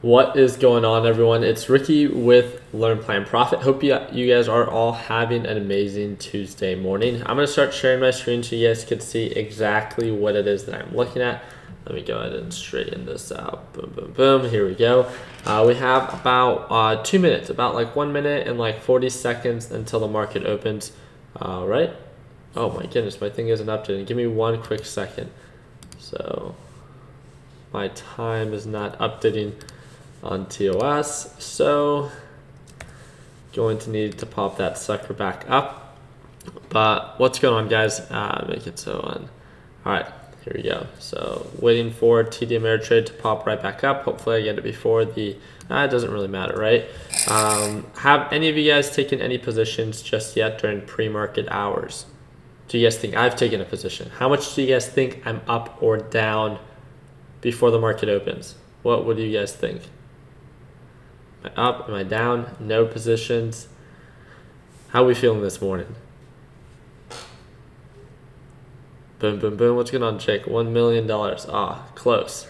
What is going on, everyone? It's Ricky with Learn Plan Profit. Hope you guys are all having an amazing Tuesday morning. I'm going to start sharing my screen so you guys can see exactly what it is that I'm looking at. Let me go ahead and straighten this out. Boom, boom, boom. Here we go. We have about 2 minutes, about like 1 minute and like 40 seconds until the market opens. Right? Oh my goodness, my thing isn't updating. Give me one quick second. So my time is not updating on TOS, so going to need to pop that sucker back up. But what's going on, guys? Make it so on. All right, here we go. So waiting for TD Ameritrade to pop right back up. Hopefully I get it before the it doesn't really matter, right? Have any of you guys taken any positions just yet during pre-market hours? Do you guys think I've taken a position? How much do you guys think I'm up or down before the market opens? What do you guys think? Am I up? Am I down? No positions. How are we feeling this morning? Boom, boom, boom. What's going on, Jake? $1 million. Ah, close.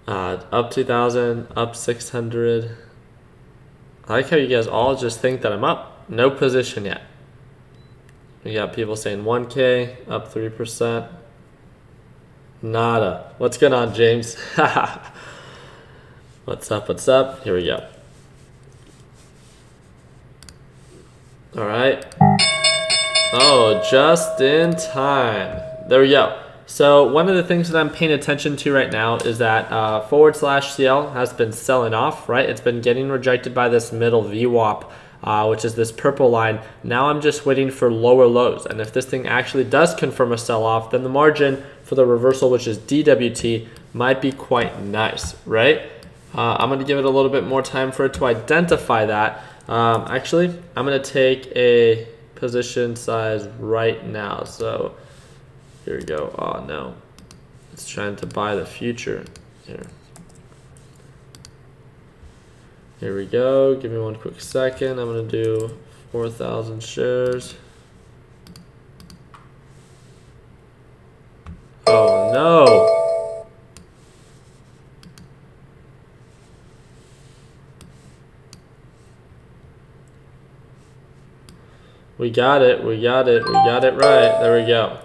Up 2,000, up 600. I like how you guys all just think that I'm up. No position yet. We got people saying 1K, up 3%. Nada. What's going on, James? What's up? What's up? Here we go. All right. Oh, just in time. There we go. So one of the things that I'm paying attention to right now is that /CL has been selling off, right? It's been getting rejected by this middle VWAP, which is this purple line. Now I'm just waiting for lower lows. And if this thing actually does confirm a sell-off, then the margin for the reversal, which is DWT, might be quite nice, right? I'm going to give it a little bit more time for it to identify that. Actually, I'm going to take a position size right now. So here we go. Oh, no. It's trying to buy the future here. Here we go. Give me one quick second. I'm going to do 4,000 shares. Oh, no. We got it. We got it. We got it right. There we go.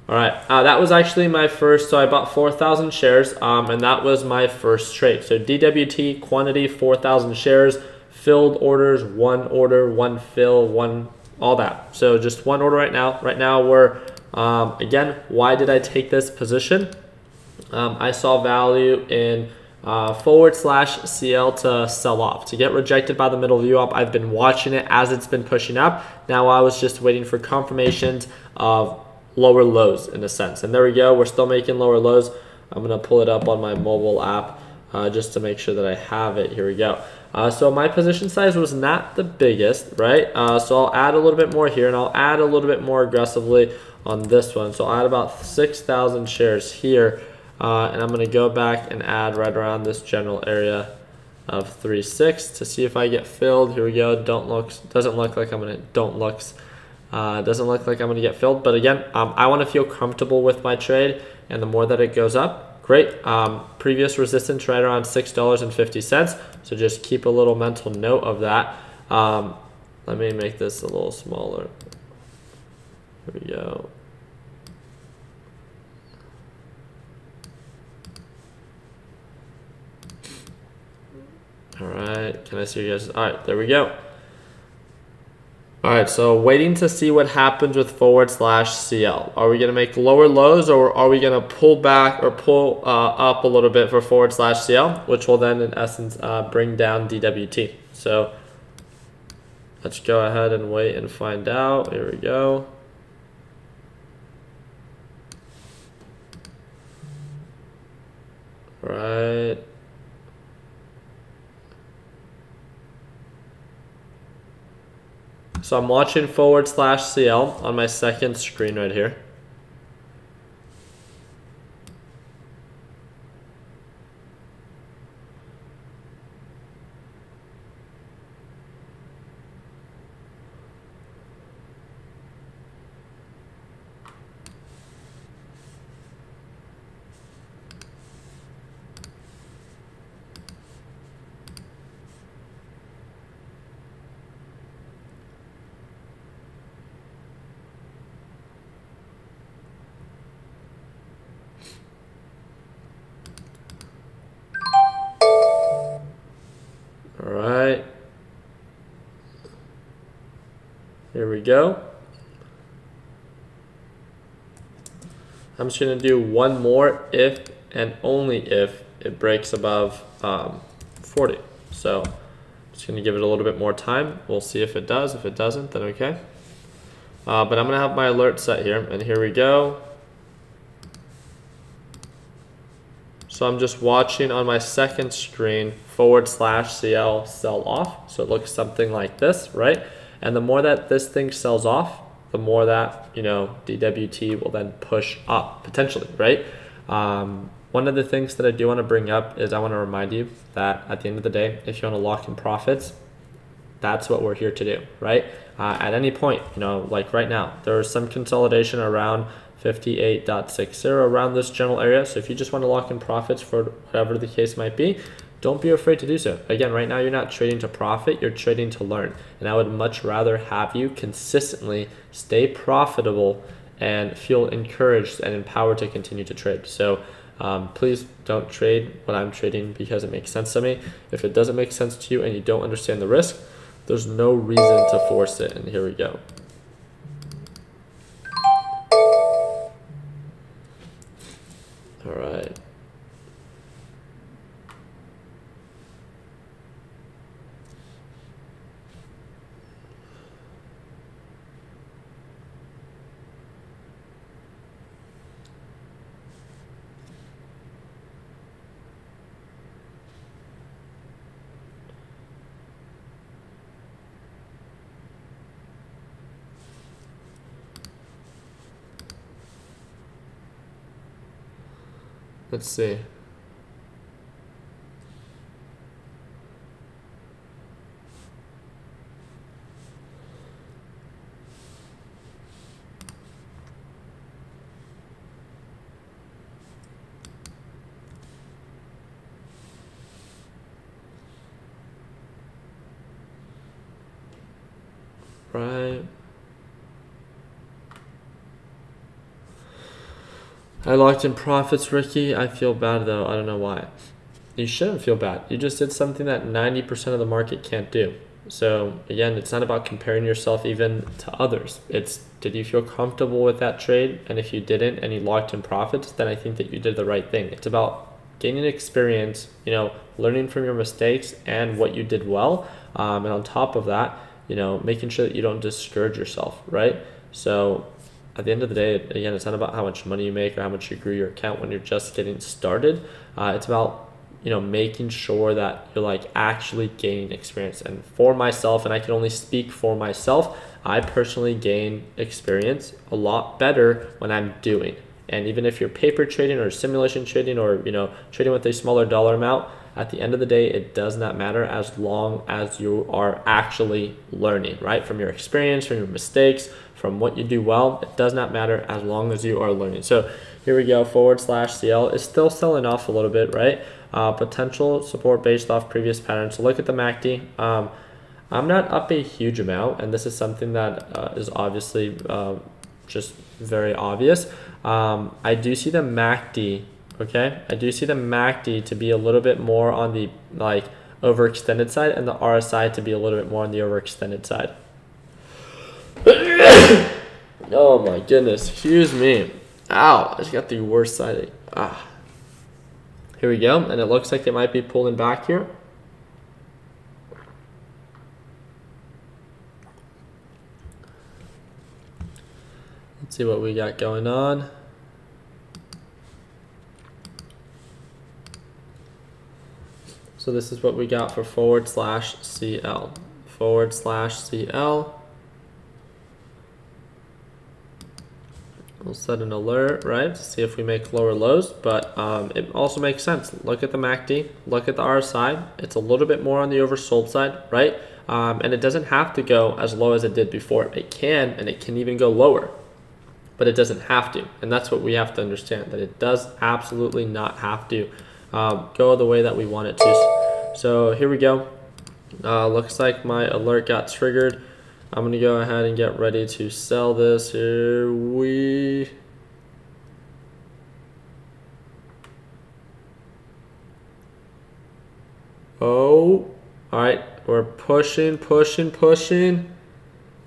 All right. That was actually my first. So I bought 4,000 shares, and that was my first trade. So DWT quantity 4,000 shares, filled orders, one order, one fill, one, all that. So just one order right now. Right now we're again. Why did I take this position? I saw value in /CL to sell off, to get rejected by the middle VWAP. I've been watching it as it's been pushing up. Now I was just waiting for confirmations of lower lows in a sense. And there we go. We're still making lower lows. I'm going to pull it up on my mobile app just to make sure that I have it. Here we go. So my position size was not the biggest, right? So I'll add a little bit more here, and I'll add a little bit more aggressively on this one. So I'll add about 6,000 shares here. And I'm going to go back and add right around this general area of 3.6 to see if I get filled. Here we go. Doesn't look like I'm going to get filled. But again, I want to feel comfortable with my trade, and the more that it goes up, great. Previous resistance right around $6.50. So just keep a little mental note of that. Let me make this a little smaller. Here we go. All right, can I see you guys? All right, there we go. All right, so waiting to see what happens with /CL. Are we going to make lower lows, or are we going to pull back or pull up a little bit for /CL, which will then in essence bring down DWT. So let's go ahead and wait and find out. Here we go. All right. So I'm watching /CL on my second screen right here. we go. I'm just going to do one more if and only if it breaks above 40. So I'm just going to give it a little bit more time. We'll see if it does. If it doesn't, then okay. But I'm going to have my alert set here, and here we go. So I'm just watching on my second screen /CL sell off. So it looks something like this, right? And the more that this thing sells off, the more that, DWT will then push up potentially, right? One of the things that I do want to bring up is I want to remind you that at the end of the day, if you want to lock in profits, that's what we're here to do, right? At any point, like right now, there is some consolidation around 58.60 around this general area. So if you just want to lock in profits for whatever the case might be, don't be afraid to do so. Again, right now you're not trading to profit, you're trading to learn. And I would much rather have you consistently stay profitable and feel encouraged and empowered to continue to trade. So please don't trade what I'm trading because it makes sense to me. If it doesn't make sense to you and you don't understand the risk, there's no reason to force it. And here we go. All right. Let's see. Right. I locked in profits, Ricky. I feel bad though. I don't know why. You shouldn't feel bad. You just did something that 90% of the market can't do. So again, it's not about comparing yourself even to others. It's, did you feel comfortable with that trade? And if you didn't and you locked in profits, then I think that you did the right thing. It's about gaining experience, learning from your mistakes and what you did well. And on top of that, making sure that you don't discourage yourself, right? So at the end of the day, again, it's not about how much money you make or how much you grew your account when you're just getting started. It's about, making sure that you're actually gaining experience. And for myself, and I can only speak for myself, I personally gain experience a lot better when I'm doing. And even if you're paper trading or simulation trading or, trading with a smaller dollar amount, at the end of the day, it does not matter as long as you are actually learning, right? From your experience, from your mistakes, from what you do well, it does not matter as long as you are learning. So here we go, /CL is still selling off a little bit, right? Potential support based off previous patterns. So look at the MACD. I'm not up a huge amount, and this is something that is obviously just very obvious. I do see the MACD. Okay, I do see the MACD to be a little bit more on the overextended side and the RSI to be a little bit more on the overextended side. Oh my goodness, excuse me. Ow, I just got the worst side. Here we go, and it looks like they might be pulling back here. Let's see what we got going on. So this is what we got for /CL. /CL. We'll set an alert, right, to see if we make lower lows, but it also makes sense. Look at the MACD, look at the RSI. It's a little bit more on the oversold side, right? And it doesn't have to go as low as it did before. It can, and it can even go lower, but it doesn't have to. And that's what we have to understand, that it does absolutely not have to go the way that we want it to. So here we go. Looks like my alert got triggered. I'm going to go ahead and get ready to sell this. Here we... Oh, all right. We're pushing.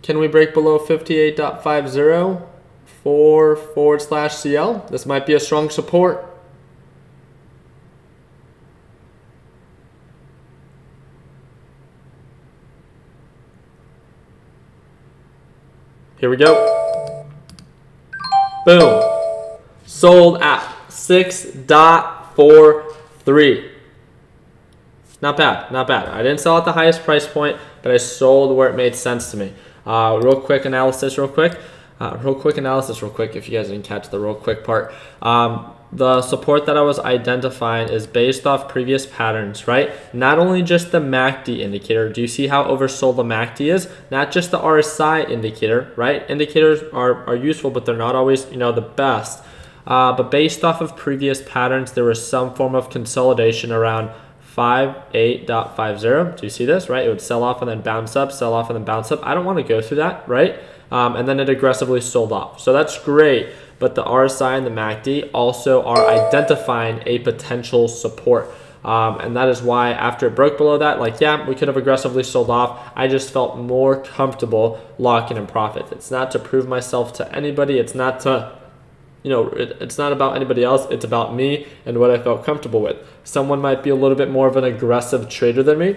Can we break below 58.50 for /CL? This might be a strong support. Here we go. Boom. Sold at 6.43. Not bad, not bad. I didn't sell at the highest price point, but I sold where it made sense to me. Real quick analysis, if you guys didn't catch the real quick part. The support that I was identifying is based off previous patterns, right? Not only just the MACD indicator. Do you see how oversold the MACD is? Not just the RSI indicator, right? Indicators are useful, but they're not always, the best. But based off of previous patterns, there was some form of consolidation around 58.50. Do you see this, right? It would sell off and then bounce up, sell off and then bounce up. I don't want to go through that, right? And then it aggressively sold off. So that's great. But the RSI and the MACD also are identifying a potential support. And that is why after it broke below that, we could have aggressively sold off. I just felt more comfortable locking in profit. It's not to prove myself to anybody. It's not to, it's not about anybody else. It's about me and what I felt comfortable with. Someone might be a little bit more of an aggressive trader than me,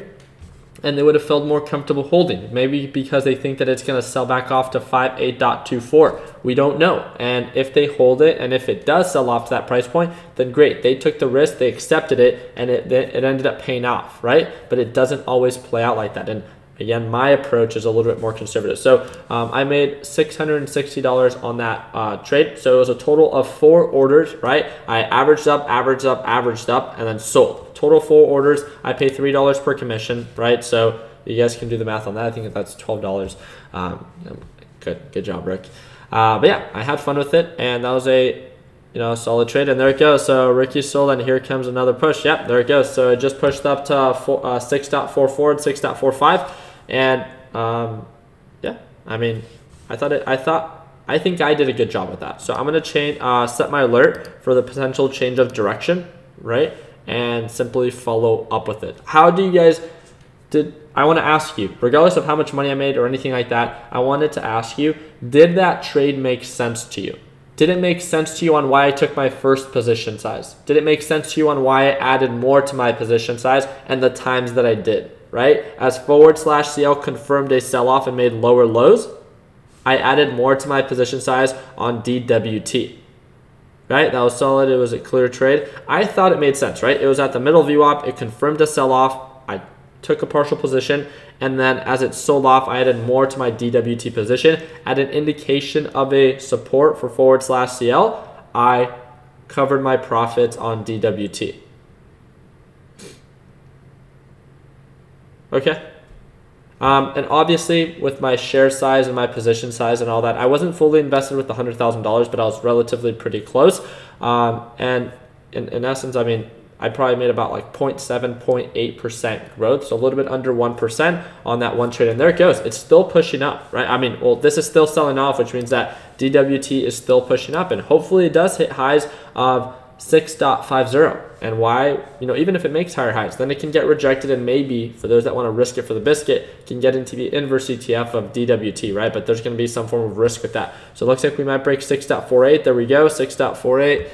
and they would have felt more comfortable holding. Maybe because they think that it's going to sell back off to 58.24. We don't know. And if they hold it, and if it does sell off to that price point, then great. They took the risk, they accepted it, and it ended up paying off, right? But it doesn't always play out like that. And again, my approach is a little bit more conservative. So I made $660 on that trade. So it was a total of 4 orders, right? I averaged up, and then sold. Total 4 orders. I pay $3 per commission, right? So you guys can do the math on that. I think that's $12. Good job, Rick. But yeah, I had fun with it, and that was a solid trade. And there it goes. So Ricky sold, and here comes another push. Yep, there it goes. So it just pushed up to 6.44 and 6.45. And yeah, I mean, I think I did a good job with that. So I'm gonna set my alert for the potential change of direction, right? And simply follow up with it. How do you guys I want to ask you, regardless of how much money I made or anything like that, I wanted to ask you, did that trade make sense to you? Did it make sense to you on why I took my first position size? Did it make sense to you on why I added more to my position size and the times that I did, right? As /CL confirmed a sell-off and made lower lows, I added more to my position size on DWT. Right, that was solid. It was a clear trade. I thought it made sense, right? It was at the middle VWAP. It confirmed a sell-off. I took a partial position, and then as it sold off, I added more to my DWT position. At an indication of a support for /CL, I covered my profits on DWT. Okay. And obviously, with my share size and my position size and all that, I wasn't fully invested with the $100,000, but I was relatively pretty close. And in essence, I mean, I probably made about 0.7, 0.8% growth, so a little bit under 1% on that one trade. And there it goes. It's still pushing up, right? I mean, well, this is still selling off, which means that DWT is still pushing up, and hopefully it does hit highs of 6.50. And why, even if it makes higher highs, then it can get rejected, and maybe for those that want to risk it for the biscuit, can get into the inverse ETF of DWT, right? But there's going to be some form of risk with that. So it looks like we might break 6.48. There we go, 6.48.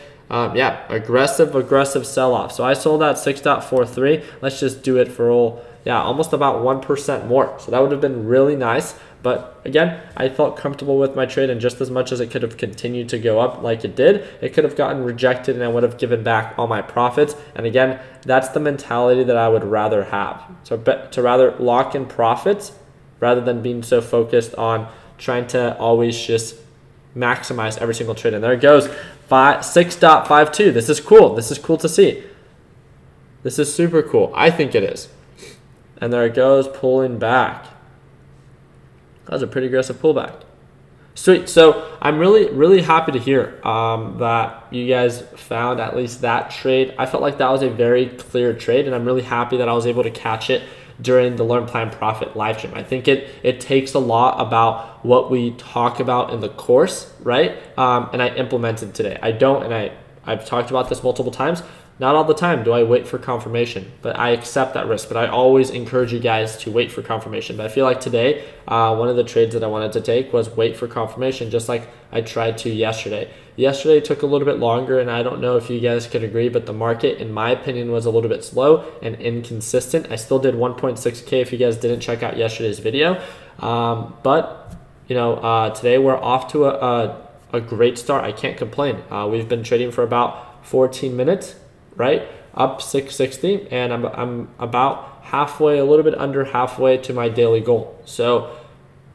Yeah, aggressive sell-off. So I sold at 6.43. Let's just do it for almost about 1% more. So that would have been really nice. But again, I felt comfortable with my trade, and just as much as it could have continued to go up like it did, it could have gotten rejected and I would have given back all my profits. And again, that's the mentality that I would rather have. So to rather lock in profits rather than being so focused on trying to always just maximize every single trade. And there it goes, 6.52. This is cool. This is cool to see. This is super cool. I think it is. And there it goes, pulling back. That was a pretty aggressive pullback. Sweet. So I'm really happy to hear that you guys found at least that trade. I felt like that was a very clear trade, and I'm really happy that I was able to catch it during the Learn, Plan, Profit live stream. I think it takes a lot about what we talk about in the course, right? And I implemented today. I've talked about this multiple times. Not all the time do I wait for confirmation, but I accept that risk. But I always encourage you guys to wait for confirmation. But I feel like today, one of the trades that I wanted to take was wait for confirmation, just like I tried to yesterday. Yesterday took a little bit longer, and I don't know if you guys could agree, but the market, in my opinion, was a little bit slow and inconsistent. I still did 1.6K if you guys didn't check out yesterday's video. But, you know, today we're off to a great start. I can't complain. We've been trading for about 14 minutes, right? Up 660, and I'm about halfway, a little bit under halfway to my daily goal. So,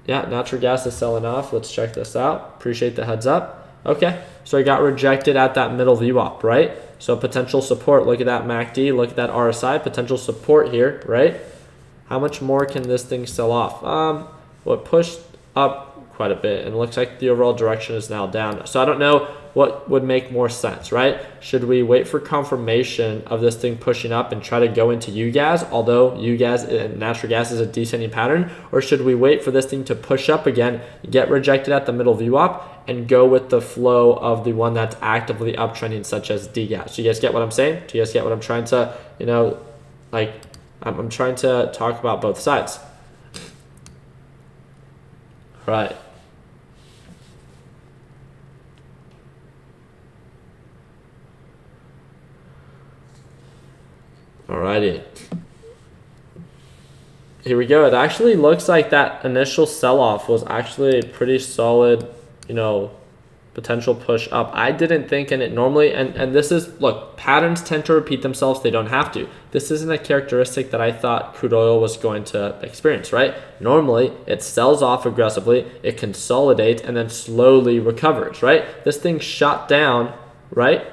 yeah, natural gas is selling off. Let's check this out. Appreciate the heads up. Okay, so I got rejected at that middle VWAP, right? So potential support, look at that MACD, look at that RSI, potential support here, right? How much more can this thing sell off? Well, it pushed up quite a bit, and it looks like the overall direction is now down. So I don't know what would make more sense, right? Should we wait for confirmation of this thing pushing up and try to go into UGAS, although UGAS and natural gas is a descending pattern, or should we wait for this thing to push up again, get rejected at the middle VWAP, and go with the flow of the one that's actively uptrending, such as DGAS? So you guys get what I'm saying? Do you guys get what I'm trying to, you know, like, I'm trying to talk about both sides. Right. Alrighty. Here we go. It actually looks like that initial sell-off was actually a pretty solid, you know, potential push up. I didn't think in it normally, and this is, look, patterns tend to repeat themselves. They don't have to. This isn't a characteristic that I thought crude oil was going to experience, right? Normally, it sells off aggressively, it consolidates, and then slowly recovers, right? This thing shot down, right?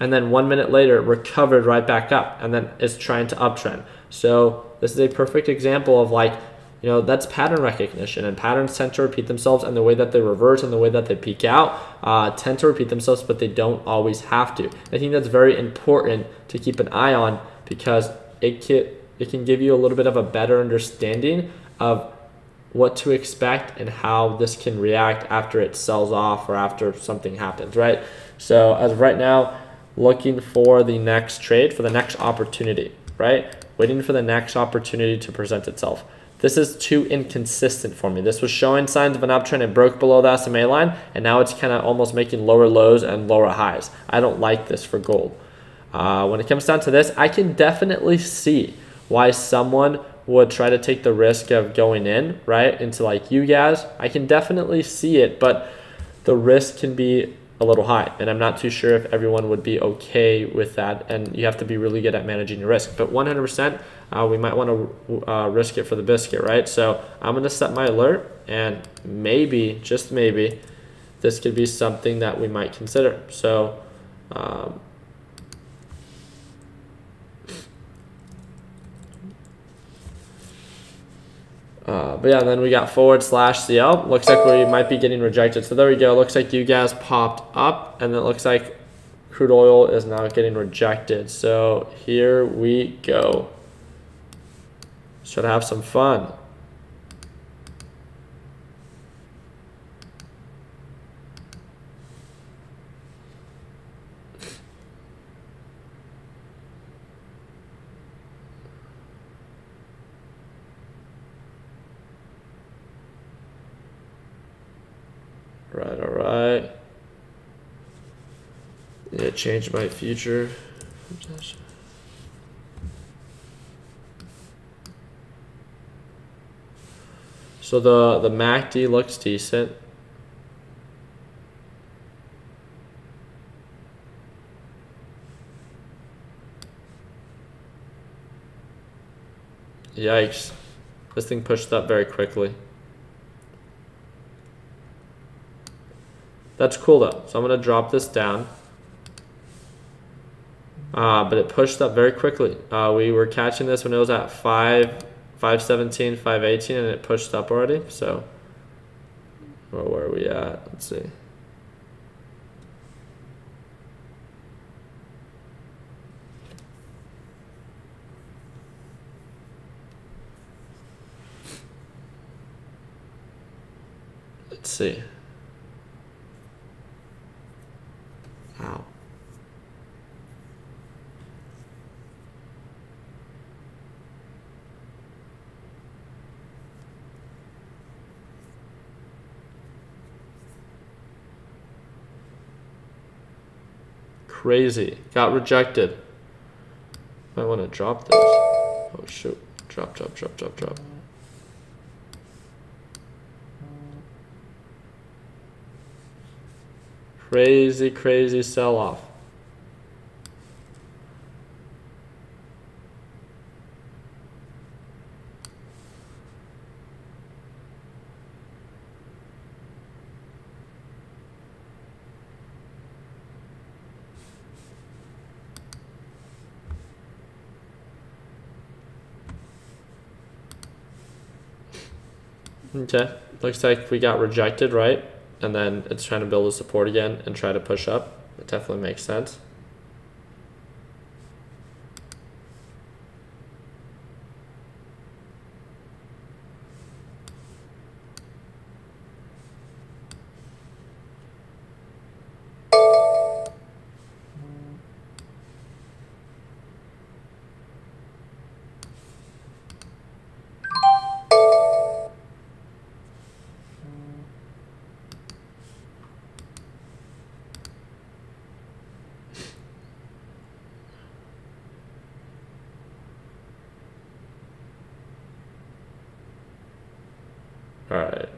And then 1 minute later, recovered right back up, and then is trying to uptrend. So this is a perfect example of, like, you know, that's pattern recognition, and patterns tend to repeat themselves, and the way that they reverse and the way that they peak out tend to repeat themselves, but they don't always have to. I think that's very important to keep an eye on, because it can give you a little bit of a better understanding of what to expect and how this can react after it sells off or after something happens, right? So as of right now, looking for the next trade, for the next opportunity, right? Waiting for the next opportunity to present itself. This is too inconsistent for me. This was showing signs of an uptrend. It broke below the SMA line, and now it's kind of almost making lower lows and lower highs. I don't like this for gold. When it comes down to this, I can definitely see why someone would try to take the risk of going in, right, into like UGAS. I can definitely see it, but the risk can be a little high, and I'm not too sure if everyone would be okay with that, and you have to be really good at managing your risk. But 100%, we might want to risk it for the biscuit, right? So I'm going to set my alert, and maybe, just maybe, this could be something that we might consider. So but yeah, then we got /CL. Looks like we might be getting rejected. So there we go. Looks like UGAS popped up, and it looks like crude oil is now getting rejected. So here we go. Let's try to have some fun. Right, all right. Yeah, change my future. So the MACD looks decent. Yikes. This thing pushed up very quickly. That's cool though. So I'm going to drop this down. But it pushed up very quickly. We were catching this when it was at 517, 518, and it pushed up already. So, well, where are we at? Let's see. Let's see. Ow. Crazy. Got rejected. I want to drop this. Oh shoot. Drop. Crazy sell-off. Okay, looks like we got rejected, right? And then it's trying to build a support again and try to push up. It definitely makes sense. All right.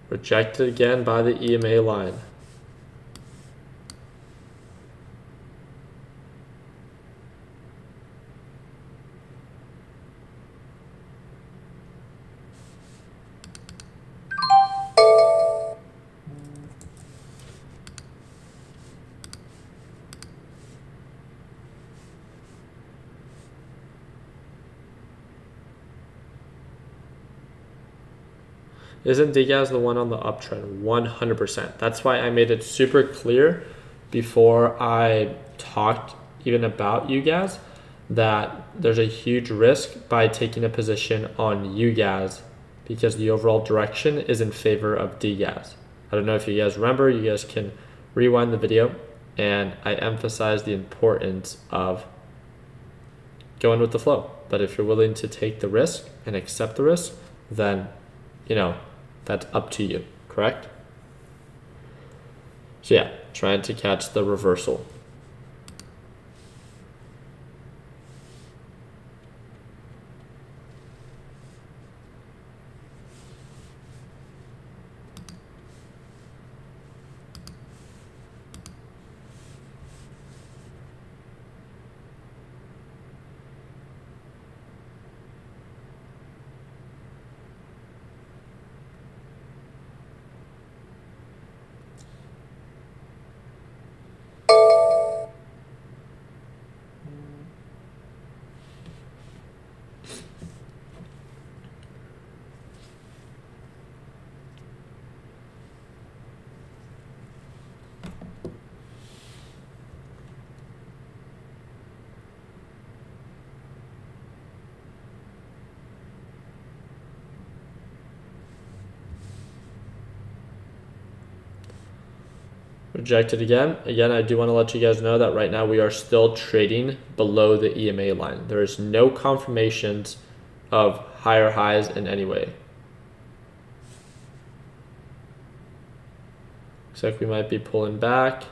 Rejected again by the EMA line. Isn't Digaz the one on the uptrend? 100%. That's why I made it super clear before I talked even about UGAZ that there's a huge risk by taking a position on UGAZ because the overall direction is in favor of DGAZ. I don't know if you guys remember, you guys can rewind the video, and I emphasize the importance of going with the flow. But if you're willing to take the risk and accept the risk, then, you know, that's up to you, correct? So yeah, trying to catch the reversal. Rejected again. Again, I do want to let you guys know that right now we are still trading below the EMA line. There is no confirmations of higher highs in any way. Looks like we might be pulling back.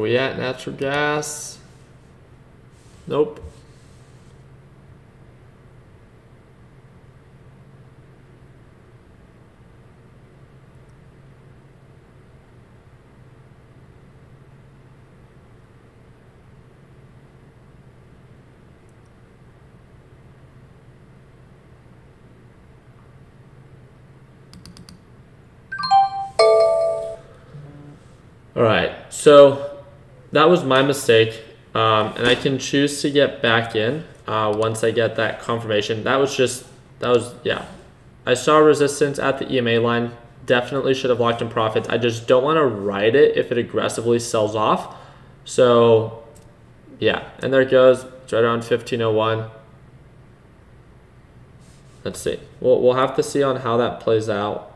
we at? Natural gas? Nope. All right, so that was my mistake, and I can choose to get back in once I get that confirmation. Yeah. I saw resistance at the EMA line. Definitely should have locked in profits. I just don't want to ride it if it aggressively sells off. So, yeah, and there it goes. It's right around 1501. Let's see. We'll have to see on how that plays out.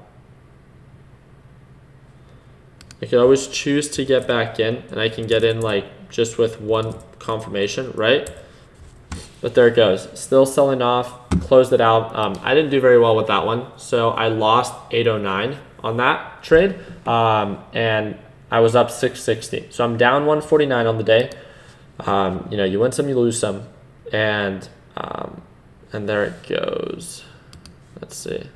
I could always choose to get back in, and I can get in like just with one confirmation, right? But there it goes. Still selling off, closed it out. I didn't do very well with that one, so I lost 809 on that trade, and I was up 660. So I'm down 149 on the day. You know, you win some, you lose some, and there it goes. Let's see.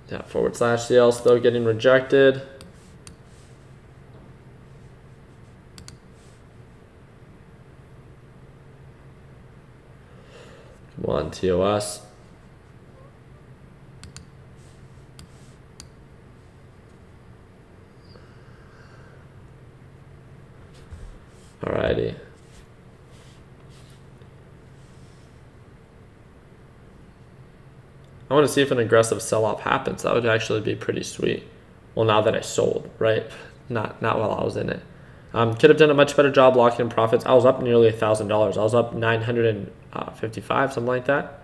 Yeah, /CL still getting rejected. Come on, TOS. Alrighty. I want to see if an aggressive sell-off happens. That would actually be pretty sweet. Well, now that I sold, right? Not while I was in it. Could have done a much better job locking in profits. I was up nearly $1,000. I was up 955, something like that.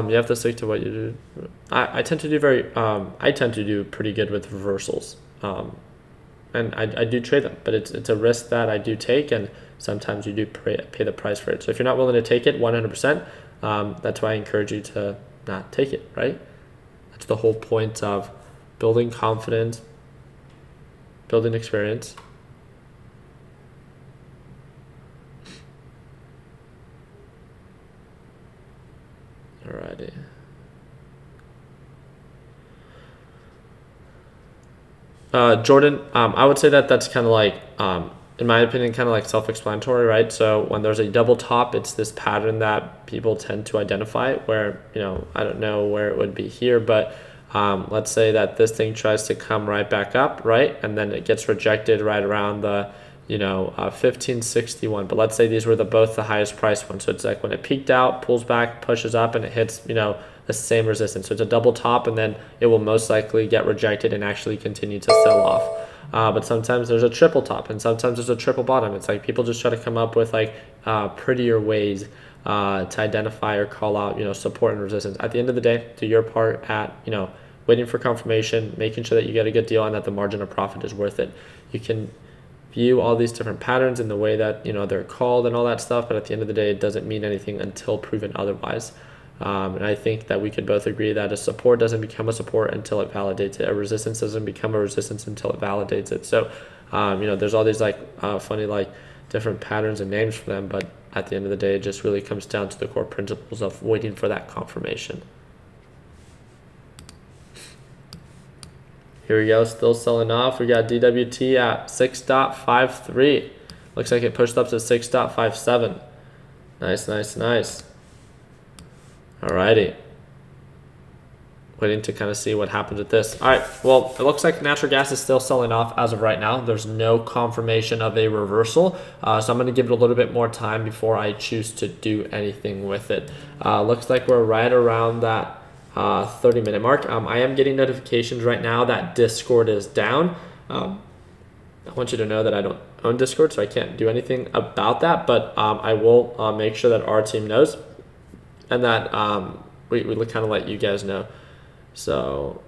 You have to stick to what you do. I tend to do pretty good with reversals, and I do trade them, but it's a risk that I do take, and sometimes you do pay the price for it. So if you're not willing to take it 100%, that's why I encourage you to not take it, right? That's the whole point of building confidence, building experience. Alrighty. Jordan, I would say that that's kind of like, in my opinion, kind of like self-explanatory, right? So when there's a double top, it's this pattern that people tend to identify where, you know, I don't know where it would be here, but let's say that this thing tries to come right back up, right? And then it gets rejected right around the, you know, 1561. But let's say these were both the highest price ones. So it's like when it peaked out, pulls back, pushes up, and it hits, you know, the same resistance. So it's a double top, and then it will most likely get rejected and actually continue to sell off. But sometimes there's a triple top, and sometimes there's a triple bottom. It's like people just try to come up with like prettier ways to identify or call out, you know, support and resistance. At the end of the day, do your part at, you know, waiting for confirmation, making sure that you get a good deal and that the margin of profit is worth it. You can view all these different patterns in the way that, you know, they're called and all that stuff, but at the end of the day, it doesn't mean anything until proven otherwise. And I think that we could both agree that a support doesn't become a support until it validates it. A resistance doesn't become a resistance until it validates it. So, you know, there's all these like funny like different patterns and names for them, but at the end of the day, it just really comes down to the core principles of waiting for that confirmation. Here we go, still selling off. We got DWT at 6.53. Looks like it pushed up to 6.57. Nice, nice, nice. Alrighty. Waiting to kind of see what happens with this. All right, well, it looks like natural gas is still selling off as of right now. There's no confirmation of a reversal. So I'm going to give it a little bit more time before I choose to do anything with it. Looks like we're right around that 30-minute mark. I am getting notifications right now that Discord is down. I want you to know that I don't own Discord, so I can't do anything about that, but I will make sure that our team knows. and that we kind of let you guys know. So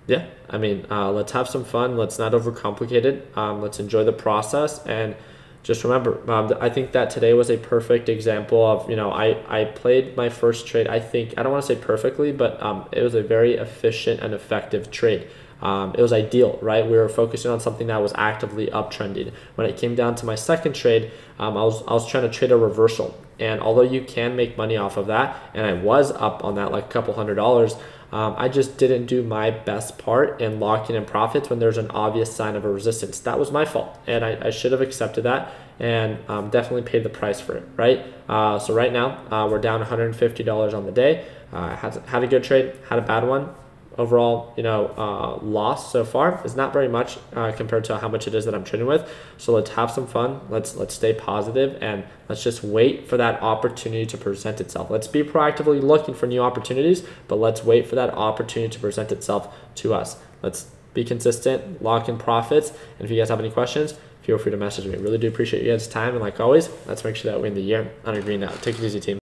yeah, I mean, let's have some fun. Let's not overcomplicate it. Let's enjoy the process, and just remember, I think that today was a perfect example of, I played my first trade. I don't want to say perfectly, but it was a very efficient and effective trade. It was ideal, right? We were focusing on something that was actively uptrending. When it came down to my second trade, I was trying to trade a reversal, and although you can make money off of that, and I was up on that like a couple $100s, I just didn't do my best part in locking in profits when there's an obvious sign of a resistance. That was my fault, and I should have accepted that, and definitely paid the price for it, right? So right now, we're down $150 on the day. Had a good trade, had a bad one. Overall, loss so far is not very much compared to how much it is that I'm trading with. So let's have some fun. Let's stay positive, and let's just wait for that opportunity to present itself. Let's be proactively looking for new opportunities, but let's wait for that opportunity to present itself to us. Let's be consistent, lock in profits. And if you guys have any questions, feel free to message me. Really do appreciate you guys' time. And like always, let's make sure that we end the year on a green note. Take it easy, team.